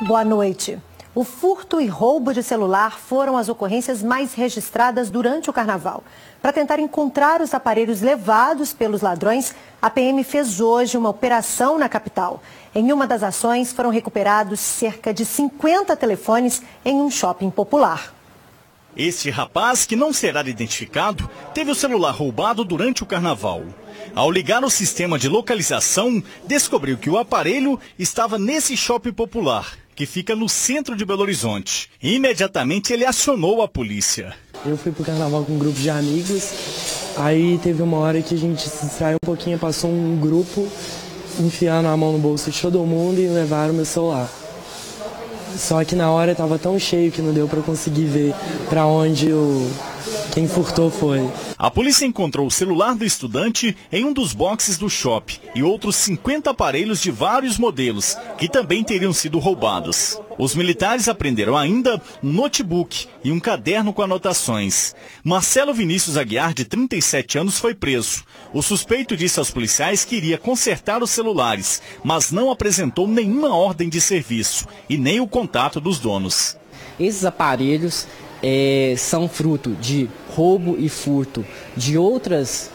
Boa noite. O furto e roubo de celular foram as ocorrências mais registradas durante o carnaval. Para tentar encontrar os aparelhos levados pelos ladrões, a PM fez hoje uma operação na capital. Em uma das ações foram recuperados cerca de 50 telefones em um shopping popular. Este rapaz, que não será identificado, teve o celular roubado durante o carnaval. Ao ligar o sistema de localização, descobriu que o aparelho estava nesse shopping popular, que fica no centro de Belo Horizonte. Imediatamente ele acionou a polícia. Eu fui pro carnaval com um grupo de amigos, aí teve uma hora que a gente se distraiu um pouquinho, passou um grupo, enfiaram a mão no bolso de todo mundo e levaram meu celular. Só que na hora estava tão cheio que não deu para conseguir ver para onde quem furtou foi. A polícia encontrou o celular do estudante em um dos boxes do shopping e outros 50 aparelhos de vários modelos, que também teriam sido roubados. Os militares apreenderam ainda um notebook e um caderno com anotações. Marcelo Vinícius Aguiar, de 37 anos, foi preso. O suspeito disse aos policiais que iria consertar os celulares, mas não apresentou nenhuma ordem de serviço e nem o contato dos donos. Esses aparelhos são fruto de roubo e furto de outras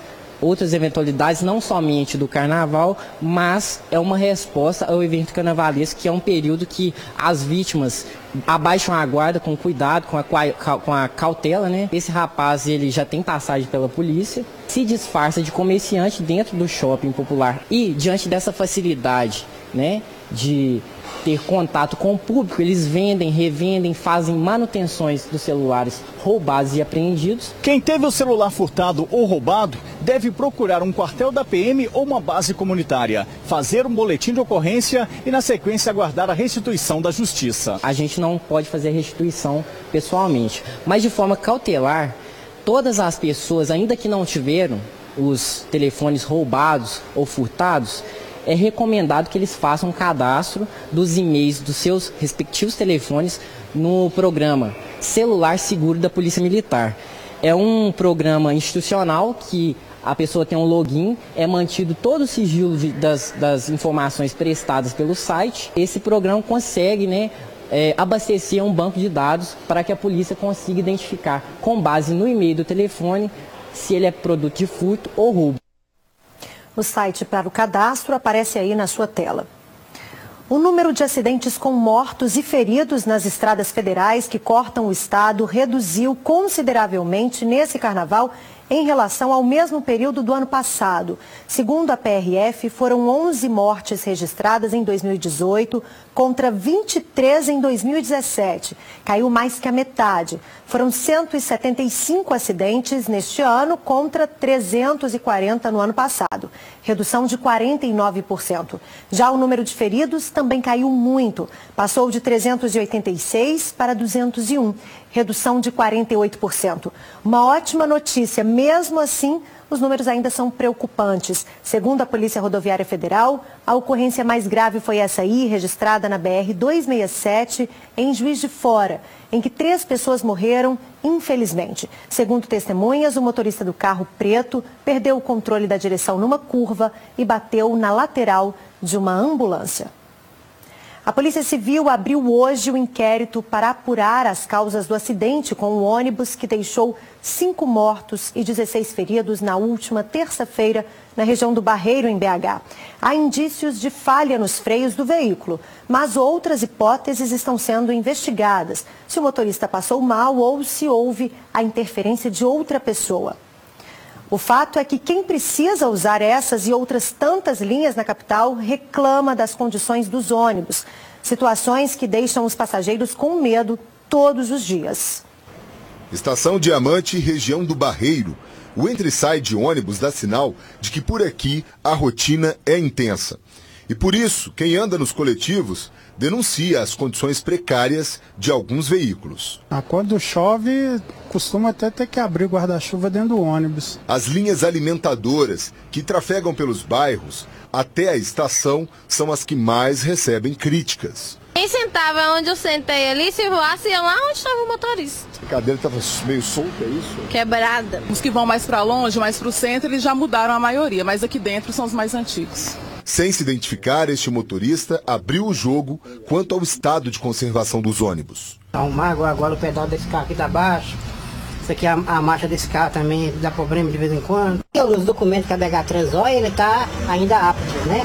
eventualidades, não somente do carnaval, mas é uma resposta ao evento carnavalesco, que é um período que as vítimas abaixam a guarda com cuidado, com a cautela, né? Esse rapaz, ele já tem passagem pela polícia, se disfarça de comerciante dentro do shopping popular e, diante dessa facilidade, né, de ter contato com o público, eles vendem, revendem, fazem manutenções dos celulares roubados e apreendidos. Quem teve o celular furtado ou roubado deve procurar um quartel da PM ou uma base comunitária, fazer um boletim de ocorrência e, na sequência, aguardar a restituição da justiça. A gente não pode fazer a restituição pessoalmente, mas de forma cautelar, todas as pessoas, ainda que não tiveram os telefones roubados ou furtados, é recomendado que eles façam um cadastro dos e-mails dos seus respectivos telefones no programa Celular Seguro da Polícia Militar. É um programa institucional que a pessoa tem um login, é mantido todo o sigilo das informações prestadas pelo site. Esse programa consegue, né, abastecer um banco de dados para que a polícia consiga identificar, com base no e-mail do telefone, se ele é produto de furto ou roubo. O site para o cadastro aparece aí na sua tela. O número de acidentes com mortos e feridos nas estradas federais que cortam o estado reduziu consideravelmente nesse carnaval em relação ao mesmo período do ano passado. Segundo a PRF, foram 11 mortes registradas em 2018 contra 23 em 2017. Caiu mais que a metade. Foram 175 acidentes neste ano contra 340 no ano passado. Redução de 49%. Já o número de feridos também caiu muito. Passou de 386 para 201. Redução de 48%. Uma ótima notícia, mesmo assim, os números ainda são preocupantes. Segundo a Polícia Rodoviária Federal, a ocorrência mais grave foi essa aí, registrada na BR-267, em Juiz de Fora, em que 3 pessoas morreram, infelizmente. Segundo testemunhas, o motorista do carro preto perdeu o controle da direção numa curva e bateu na lateral de uma ambulância. A Polícia Civil abriu hoje o inquérito para apurar as causas do acidente com o ônibus que deixou 5 mortos e 16 feridos na última terça-feira na região do Barreiro, em BH. Há indícios de falha nos freios do veículo, mas outras hipóteses estão sendo investigadas. Se o motorista passou mal ou se houve a interferência de outra pessoa. O fato é que quem precisa usar essas e outras tantas linhas na capital reclama das condições dos ônibus. Situações que deixam os passageiros com medo todos os dias. Estação Diamante, região do Barreiro. O entra e sai de ônibus dá sinal de que por aqui a rotina é intensa. E por isso, quem anda nos coletivos denuncia as condições precárias de alguns veículos. Quando chove, costuma até ter que abrir o guarda-chuva dentro do ônibus. As linhas alimentadoras que trafegam pelos bairros até a estação são as que mais recebem críticas. Quem sentava onde eu sentei ali, se voasse, ia lá onde estava o motorista. A cadeira estava meio solta, é isso? Quebrada. Os que vão mais para longe, mais para o centro, eles já mudaram a maioria, mas aqui dentro são os mais antigos. Sem se identificar, este motorista abriu o jogo quanto ao estado de conservação dos ônibus. Agora o pedal desse carro aqui tá baixo. Isso aqui, a marcha desse carro também dá problema de vez em quando. Os documentos que a BH Trans olha, ele tá ainda apto, né?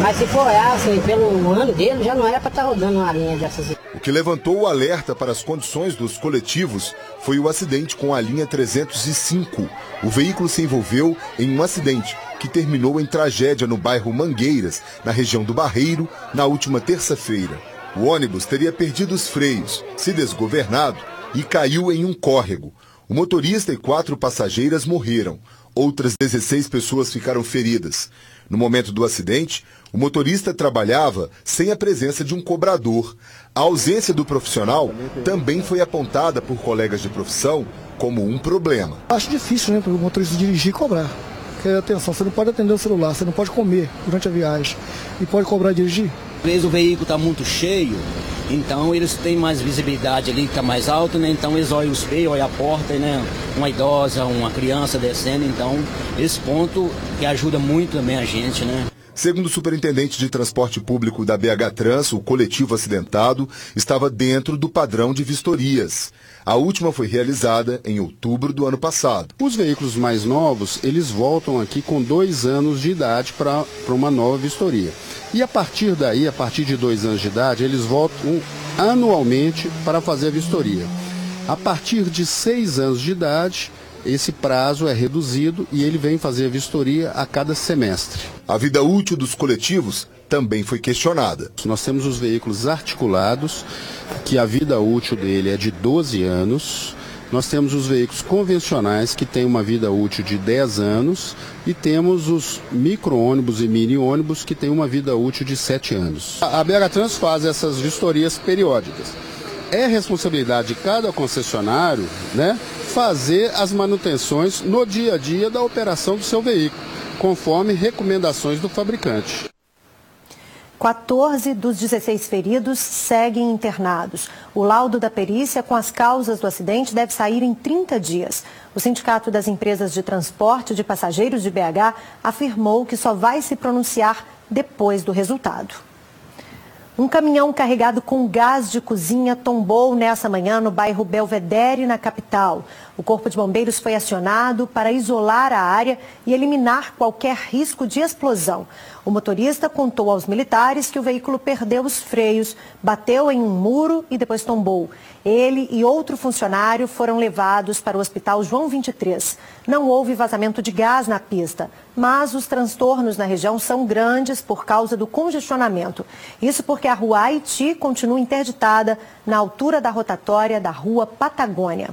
Mas se for assim, pelo ano dele, já não era para estar rodando uma linha dessas. O que levantou o alerta para as condições dos coletivos foi o acidente com a linha 305. O veículo se envolveu em um acidente que terminou em tragédia no bairro Mangueiras, na região do Barreiro, na última terça-feira. O ônibus teria perdido os freios, se desgovernado e caiu em um córrego. O motorista e 4 passageiras morreram. Outras 16 pessoas ficaram feridas. No momento do acidente, o motorista trabalhava sem a presença de um cobrador. A ausência do profissional também foi apontada por colegas de profissão como um problema. Acho difícil, né, para o motorista dirigir e cobrar. Porque, atenção, você não pode atender o celular, você não pode comer durante a viagem e pode cobrar e dirigir. Às vezes o veículo está muito cheio, então eles têm mais visibilidade ali, que está mais alto, né? Então eles olham os feios, olham a porta, né? Uma idosa, uma criança descendo, então esse ponto que ajuda muito também a gente, né? Segundo o superintendente de transporte público da BH Trans, o coletivo acidentado estava dentro do padrão de vistorias. A última foi realizada em outubro do ano passado. Os veículos mais novos, eles voltam aqui com 2 anos de idade para uma nova vistoria. E a partir daí, a partir de 2 anos de idade, eles voltam anualmente para fazer a vistoria. A partir de 6 anos de idade, esse prazo é reduzido e ele vem fazer a vistoria a cada semestre. A vida útil dos coletivos também foi questionada. Nós temos os veículos articulados, que a vida útil dele é de 12 anos. Nós temos os veículos convencionais, que têm uma vida útil de 10 anos. E temos os micro-ônibus e mini-ônibus, que têm uma vida útil de 7 anos. A BH Trans faz essas vistorias periódicas. É responsabilidade de cada concessionário, né, fazer as manutenções no dia a dia da operação do seu veículo, conforme recomendações do fabricante. 14 dos 16 feridos seguem internados. O laudo da perícia com as causas do acidente deve sair em 30 dias. O Sindicato das Empresas de Transporte de Passageiros de BH afirmou que só vai se pronunciar depois do resultado. Um caminhão carregado com gás de cozinha tombou nessa manhã no bairro Belvedere, na capital. O Corpo de Bombeiros foi acionado para isolar a área e eliminar qualquer risco de explosão. O motorista contou aos militares que o veículo perdeu os freios, bateu em um muro e depois tombou. Ele e outro funcionário foram levados para o Hospital João 23. Não houve vazamento de gás na pista, mas os transtornos na região são grandes por causa do congestionamento. Isso porque a Rua Haiti continua interditada na altura da rotatória da Rua Patagônia.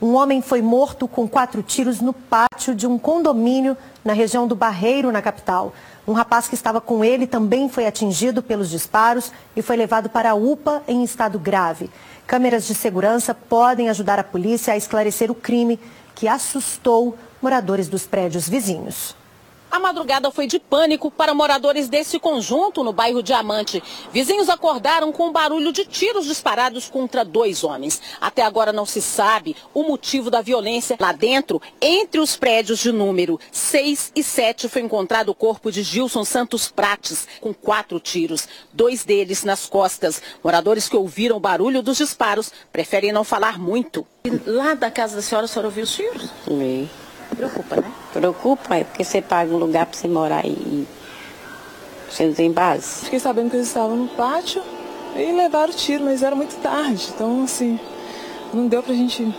Um homem foi morto com 4 tiros no pátio de um condomínio na região do Barreiro, na capital. Um rapaz que estava com ele também foi atingido pelos disparos e foi levado para a UPA em estado grave. Câmeras de segurança podem ajudar a polícia a esclarecer o crime que assustou moradores dos prédios vizinhos. A madrugada foi de pânico para moradores desse conjunto no bairro Diamante. Vizinhos acordaram com o barulho de tiros disparados contra 2 homens. Até agora não se sabe o motivo da violência. Lá dentro, entre os prédios de número 6 e 7, foi encontrado o corpo de Gilson Santos Prates, com 4 tiros, 2 deles nas costas. Moradores que ouviram o barulho dos disparos preferem não falar muito. Lá da casa da senhora, a senhora ouviu os tiros? Sim. Preocupa, né? Preocupa, é porque você paga um lugar para você morar e você não tem base. Fiquei sabendo que eles estavam no pátio e levaram o tiro, mas era muito tarde. Então, assim, não deu pra gente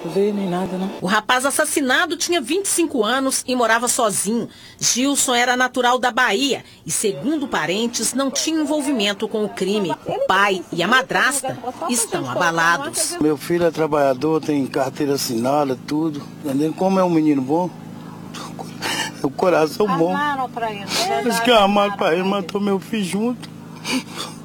ver nem nada, não. O rapaz assassinado tinha 25 anos e morava sozinho. Gilson era natural da Bahia e, segundo parentes, não tinha envolvimento com o crime. O pai e a madrasta estão abalados. Meu filho é trabalhador, tem carteira assinada, tudo. Entendeu? Como é um menino bom, o coração bom. Eles que armaram pra ele, matou meu filho junto.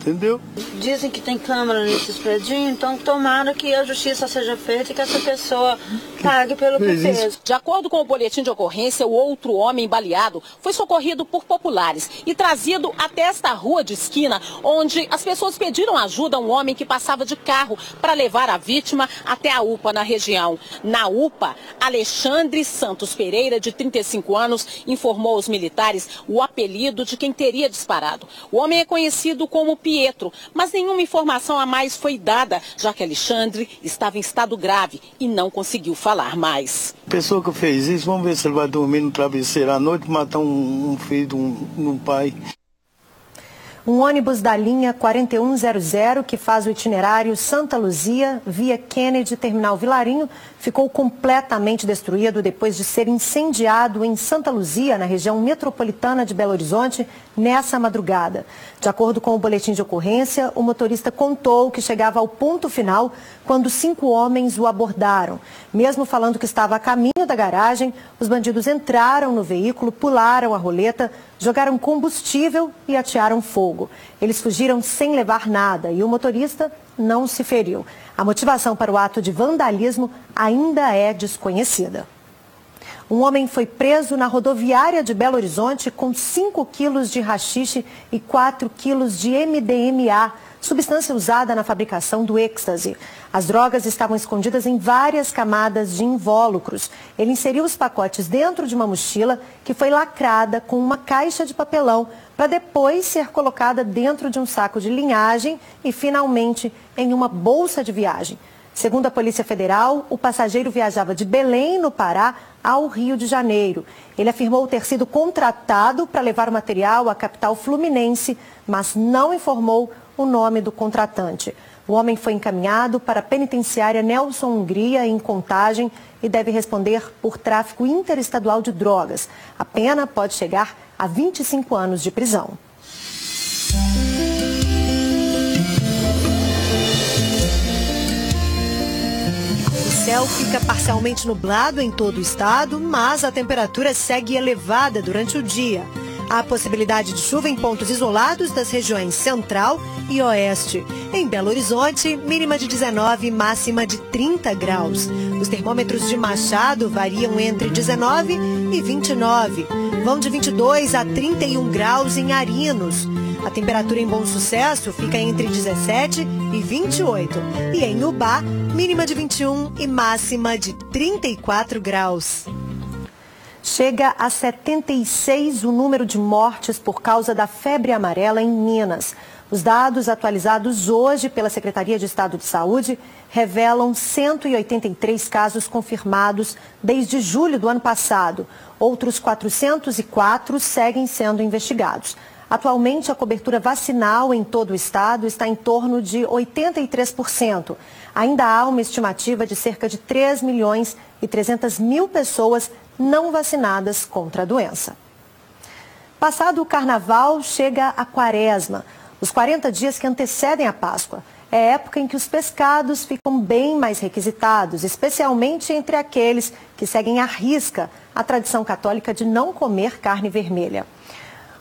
Entendeu? Dizem que tem câmera nesses prédios, então tomara que a justiça seja feita e que essa pessoa pague pelo que fez. De acordo com o boletim de ocorrência, o outro homem baleado foi socorrido por populares e trazido até esta rua de esquina, onde as pessoas pediram ajuda a um homem que passava de carro para levar a vítima até a UPA na região. Na UPA, Alexandre Santos Pereira, de 35 anos, informou aos militares o apelido de quem teria disparado. O homem é conhecido como Pietro, mas nenhuma informação a mais foi dada, já que Alexandre estava em estado grave e não conseguiu falar mais. A pessoa que fez isso, vamos ver se ele vai dormir no travesseiro à noite e matar um filho de um pai. Um ônibus da linha 4100, que faz o itinerário Santa Luzia, via Kennedy, Terminal Vilarinho, ficou completamente destruído depois de ser incendiado em Santa Luzia, na região metropolitana de Belo Horizonte, nessa madrugada. De acordo com o boletim de ocorrência, o motorista contou que chegava ao ponto final quando 5 homens o abordaram. Mesmo falando que estava a caminho da garagem, os bandidos entraram no veículo, pularam a roleta, jogaram combustível e atearam fogo. Eles fugiram sem levar nada e o motorista não se feriu. A motivação para o ato de vandalismo ainda é desconhecida. Um homem foi preso na rodoviária de Belo Horizonte com 5 quilos de haxixe e 4 quilos de MDMA, substância usada na fabricação do êxtase. As drogas estavam escondidas em várias camadas de invólucros. Ele inseriu os pacotes dentro de uma mochila que foi lacrada com uma caixa de papelão para depois ser colocada dentro de um saco de linhagem e, finalmente, em uma bolsa de viagem. Segundo a Polícia Federal, o passageiro viajava de Belém, no Pará, ao Rio de Janeiro. Ele afirmou ter sido contratado para levar o material à capital fluminense, mas não informou o nome do contratante. O homem foi encaminhado para a penitenciária Nelson Hungria, em Contagem, e deve responder por tráfico interestadual de drogas. A pena pode chegar a 25 anos de prisão. O céu fica parcialmente nublado em todo o estado, mas a temperatura segue elevada durante o dia. Há possibilidade de chuva em pontos isolados das regiões central e oeste. Em Belo Horizonte, mínima de 19 e máxima de 30 graus. Os termômetros de Machado variam entre 19 e 29. Vão de 22 a 31 graus em Arinos. A temperatura em Bom Sucesso fica entre 17 e 28. E em Ubá, mínima de 21 e máxima de 34 graus. Chega a 76 o número de mortes por causa da febre amarela em Minas. Os dados atualizados hoje pela Secretaria de Estado de Saúde revelam 183 casos confirmados desde julho do ano passado. Outros 404 seguem sendo investigados. Atualmente, a cobertura vacinal em todo o estado está em torno de 83%. Ainda há uma estimativa de cerca de 3.300.000 pessoas não vacinadas contra a doença. Passado o carnaval, chega a quaresma, os 40 dias que antecedem a Páscoa. É época em que os pescados ficam bem mais requisitados, especialmente entre aqueles que seguem à risca a tradição católica de não comer carne vermelha.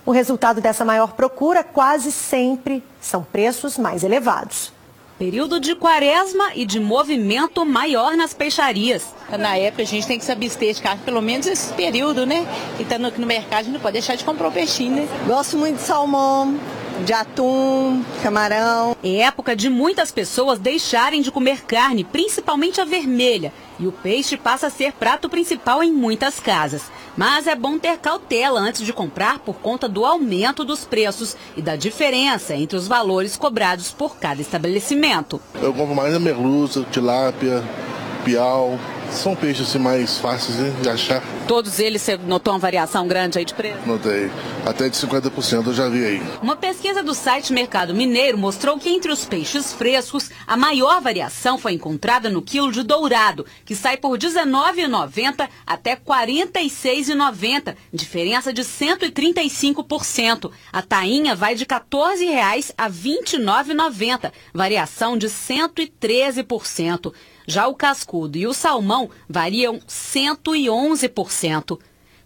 O resultado dessa maior procura quase sempre são preços mais elevados. Período de quaresma e de movimento maior nas peixarias. Na época a gente tem que se abster de carne, pelo menos esse período, né? E estando aqui no mercado a gente não pode deixar de comprar o peixinho, né? Gosto muito de salmão, de atum, camarão. É época de muitas pessoas deixarem de comer carne, principalmente a vermelha. E o peixe passa a ser prato principal em muitas casas. Mas é bom ter cautela antes de comprar por conta do aumento dos preços e da diferença entre os valores cobrados por cada estabelecimento. Eu compro mais a merluza, tilápia, piau. São peixes assim, mais fáceis, né, de achar. Todos eles, você notou uma variação grande aí de preço? Notei. Até de 50% eu já vi aí. Uma pesquisa do site Mercado Mineiro mostrou que entre os peixes frescos, a maior variação foi encontrada no quilo de dourado, que sai por R$ 19,90 até R$ 46,90, diferença de 135%. A tainha vai de R$ 14,00 a R$ 29,90, variação de 113%. Já o cascudo e o salmão variam 111%.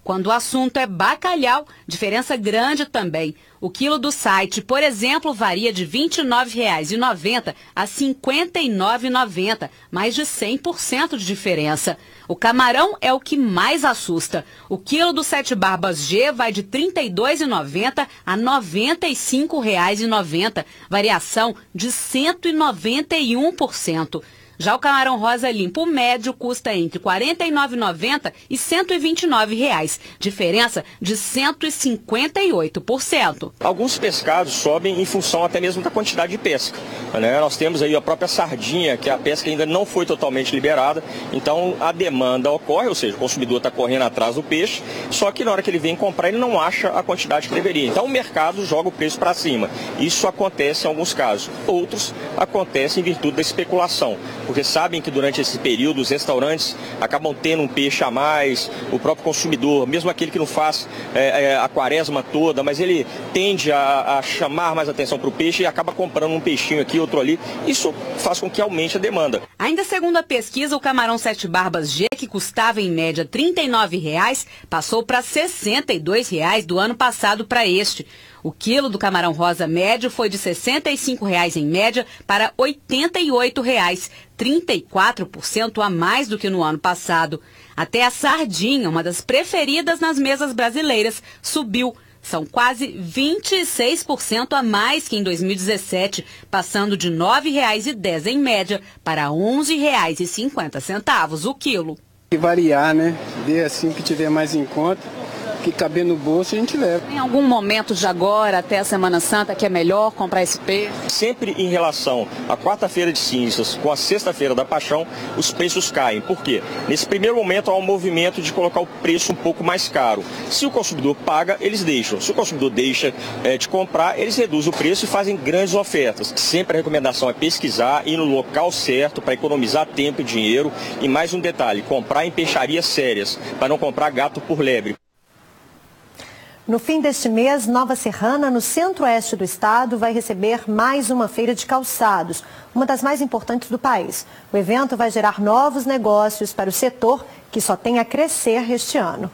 Quando o assunto é bacalhau, diferença grande também. O quilo do site, por exemplo, varia de R$ 29,90 a R$ 59,90, mais de 100% de diferença. O camarão é o que mais assusta. O quilo do Sete Barbas G vai de R$ 32,90 a R$ 95,90, variação de 191%. Já o camarão rosa limpo médio custa entre R$ 49,90 e R$ 129,00, diferença de 158%. Alguns pescados sobem em função até mesmo da quantidade de pesca, né? Nós temos aí a própria sardinha, que a pesca ainda não foi totalmente liberada, então a demanda ocorre, ou seja, o consumidor está correndo atrás do peixe, só que na hora que ele vem comprar ele não acha a quantidade que deveria. Então o mercado joga o preço para cima. Isso acontece em alguns casos. Outros acontecem em virtude da especulação, porque sabem que durante esse período os restaurantes acabam tendo um peixe a mais, o próprio consumidor, mesmo aquele que não faz a quaresma toda, mas ele tende a chamar mais atenção para o peixe e acaba comprando um peixinho aqui, outro ali. Isso faz com que aumente a demanda. Ainda segundo a pesquisa, o camarão Sete Barbas G, que custava em média R$ 39,00, passou para R$ 62,00 do ano passado para este. O quilo do camarão rosa médio foi de R$ 65,00 em média para R$ 88,00, 34% a mais do que no ano passado. Até a sardinha, uma das preferidas nas mesas brasileiras, subiu. São quase 26% a mais que em 2017, passando de R$ 9,10 em média para R$ 11,50 o quilo. E variar, né? Ver assim que tiver mais em conta. Que caber no bolso a gente leva. Em algum momento de agora até a Semana Santa que é melhor comprar esse peixe? Sempre em relação à quarta-feira de cinzas com a sexta-feira da paixão, os preços caem. Por quê? Nesse primeiro momento há um movimento de colocar o preço um pouco mais caro. Se o consumidor paga, eles deixam. Se o consumidor deixa de comprar, eles reduzem o preço e fazem grandes ofertas. Sempre a recomendação é pesquisar, ir no local certo para economizar tempo e dinheiro. E mais um detalhe, comprar em peixarias sérias, para não comprar gato por lebre. No fim deste mês, Nova Serrana, no centro-oeste do estado, vai receber mais uma feira de calçados, uma das mais importantes do país. O evento vai gerar novos negócios para o setor, que só tem a crescer este ano.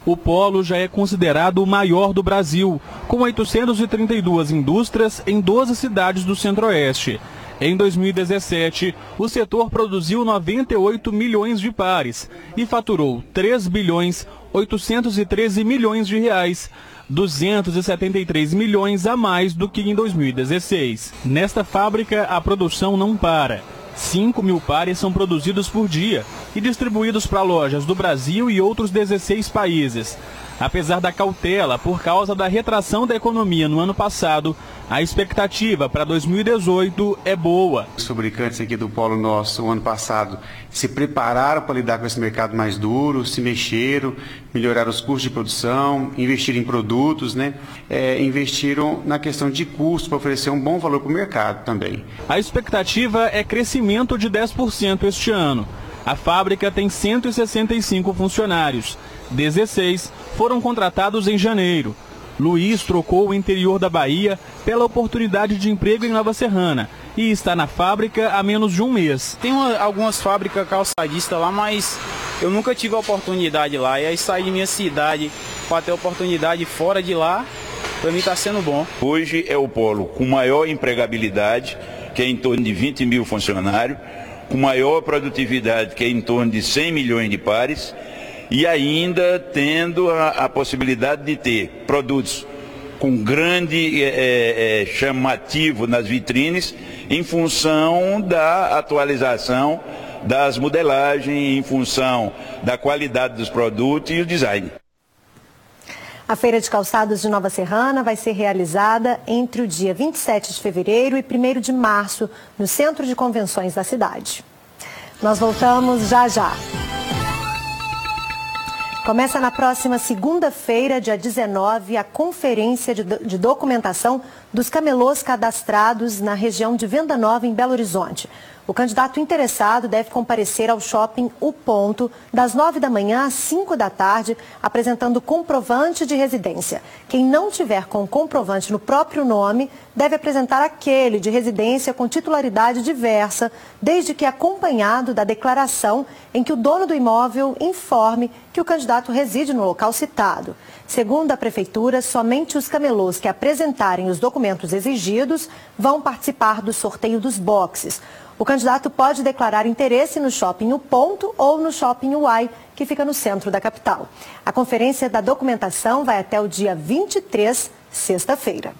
O polo já é considerado o maior do Brasil, com 832 indústrias em 12 cidades do centro-oeste. Em 2017, o setor produziu 98 milhões de pares e faturou 3 bilhões 813 milhões de reais, 273 milhões a mais do que em 2016. Nesta fábrica, a produção não para. 5.000 pares são produzidos por dia e distribuídos para lojas do Brasil e outros 16 países. Apesar da cautela por causa da retração da economia no ano passado, a expectativa para 2018 é boa. Os fabricantes aqui do polo nosso, o ano passado, se prepararam para lidar com esse mercado mais duro, se mexeram, melhoraram os custos de produção, investiram em produtos, investiram na questão de custo para oferecer um bom valor para o mercado também. A expectativa é crescimento de 10% este ano. A fábrica tem 165 funcionários. 16 foram contratados em janeiro. Luiz trocou o interior da Bahia pela oportunidade de emprego em Nova Serrana e está na fábrica há menos de um mês. Tem algumas fábricas calçadistas lá, mas eu nunca tive a oportunidade lá. E aí sair de minha cidade para ter oportunidade fora de lá, para mim está sendo bom. Hoje é o polo com maior empregabilidade, que é em torno de 20 mil funcionários, com maior produtividade, que é em torno de 100 milhões de pares, e ainda tendo a possibilidade de ter produtos com grande chamativo nas vitrines, em função da atualização das modelagens, em função da qualidade dos produtos e o design. A Feira de Calçados de Nova Serrana vai ser realizada entre o dia 27 de fevereiro e 1º de março, no Centro de Convenções da cidade. Nós voltamos já já. Começa na próxima segunda-feira, dia 19, a conferência de documentação dos camelôs cadastrados na região de Venda Nova, em Belo Horizonte. O candidato interessado deve comparecer ao shopping O Ponto das 9 da manhã às 5 da tarde, apresentando comprovante de residência. Quem não tiver com comprovante no próprio nome deve apresentar aquele de residência com titularidade diversa, desde que acompanhado da declaração em que o dono do imóvel informe que o candidato reside no local citado. Segundo a Prefeitura, somente os camelôs que apresentarem os documentos exigidos vão participar do sorteio dos boxes. O candidato pode declarar interesse no shopping O Ponto ou no shopping Uai, que fica no centro da capital. A conferência da documentação vai até o dia 23, sexta-feira.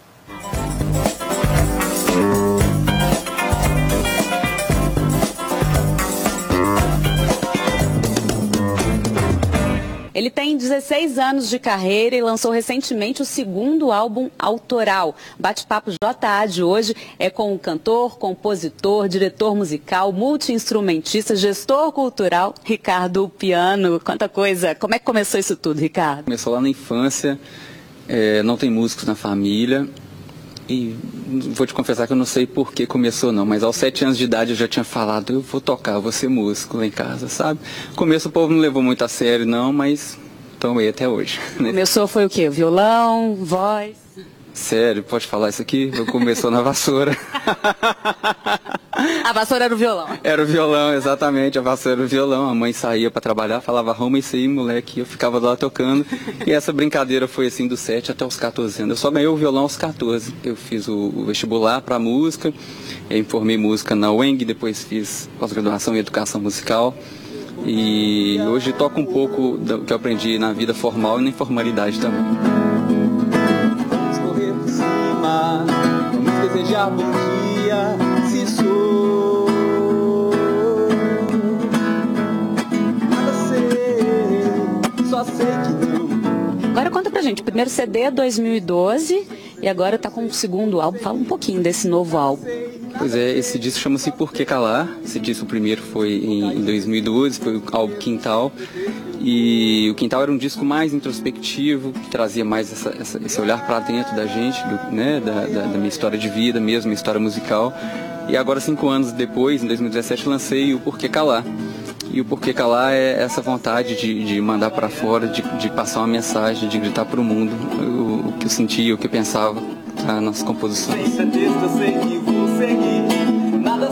Ele tem 16 anos de carreira e lançou recentemente o segundo álbum autoral. Bate-papo JA de hoje é com o cantor, compositor, diretor musical, multi-instrumentista, gestor cultural, Ricardo Piano. Quanta coisa! Como é que começou isso tudo, Ricardo? Começou lá na infância, não tem músicos na família. E vou te confessar que eu não sei por que começou não, mas aos 7 anos de idade eu já tinha falado, eu vou tocar, eu vou ser músico lá em casa, sabe? No começo o povo não levou muito a sério não, mas estamos aí até hoje. Né? Começou foi o quê? Violão, voz? Sério, pode falar isso aqui? Eu começou na vassoura. A vassoura era o violão? Era o violão, exatamente, a vassoura era o violão. A mãe saía para trabalhar, falava, arruma isso aí, moleque. Eu ficava lá tocando. E essa brincadeira foi assim dos 7 até os 14 anos. Eu só ganhei o violão aos 14. Eu fiz o vestibular para música, eu formei música na UENG, depois fiz pós-graduação em educação musical. E hoje toco um pouco do que eu aprendi na vida formal e na informalidade também. Vamos desejar bom dia, se sou. Nada sei, só sei que não. Agora conta pra gente, o primeiro CD é 2012 e agora tá com o segundo álbum. Fala um pouquinho desse novo álbum. Pois é, esse disco chama-se Por Que Calar. Esse disco primeiro foi em 2012, foi o álbum Quintal. E o Quintal era um disco mais introspectivo, que trazia mais esse olhar para dentro da gente, da minha história de vida mesmo, minha história musical. E agora, 5 anos depois, em 2017, lancei o Por Que Calar. E o Por Que Calar é essa vontade de mandar para fora, de passar uma mensagem, de gritar para o mundo o que eu sentia, o que eu pensava nas composições. Sem certeza eu sei que vou seguir, nada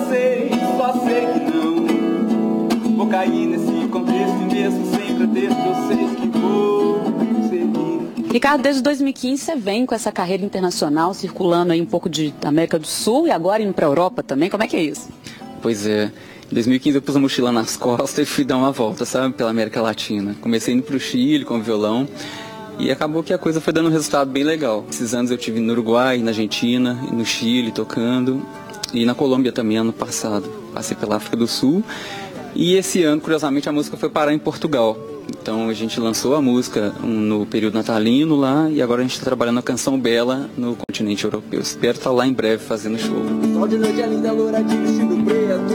sei, só sei que não vou cair nesse contexto e mesmo sem pretexto eu sei que vou seguir. Ricardo, desde 2015 você vem com essa carreira internacional, circulando aí um pouco da América do Sul e agora indo para a Europa também, como é que é isso? Pois é, em 2015 eu pus a mochila nas costas e fui dar uma volta, sabe, pela América Latina. Comecei indo para o Chile com violão e acabou que a coisa foi dando um resultado bem legal. Esses anos eu tive no Uruguai, na Argentina, no Chile tocando e na Colômbia também ano passado. Passei pela África do Sul. E esse ano, curiosamente, a música foi parar em Portugal. Então a gente lançou a música no período natalino lá e agora a gente está trabalhando a Canção Bela no continente europeu. Espero estar lá em breve fazendo show. Sol de noite é linda, loura de vestido preto.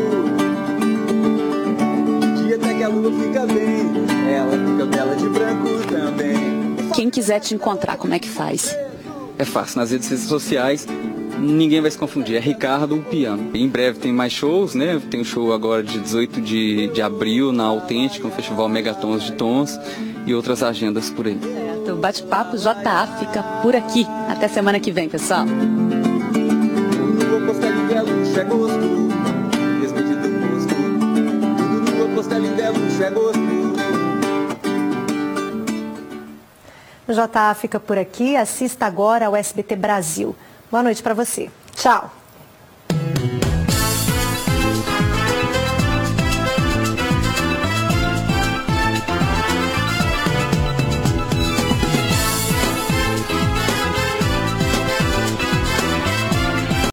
De dia até que a lua fica bem, ela fica bela de branco também. Quem quiser te encontrar, como é que faz? É fácil, nas redes sociais. Ninguém vai se confundir, é Ricardo Piano. Em breve tem mais shows, né? Tem um show agora de 18 de abril na Autêntica, um festival Megatons de Tons e outras agendas por aí. Certo, o Bate-Papo JA fica por aqui. Até semana que vem, pessoal. O JA fica por aqui. Assista agora ao SBT Brasil. Boa noite para você. Tchau.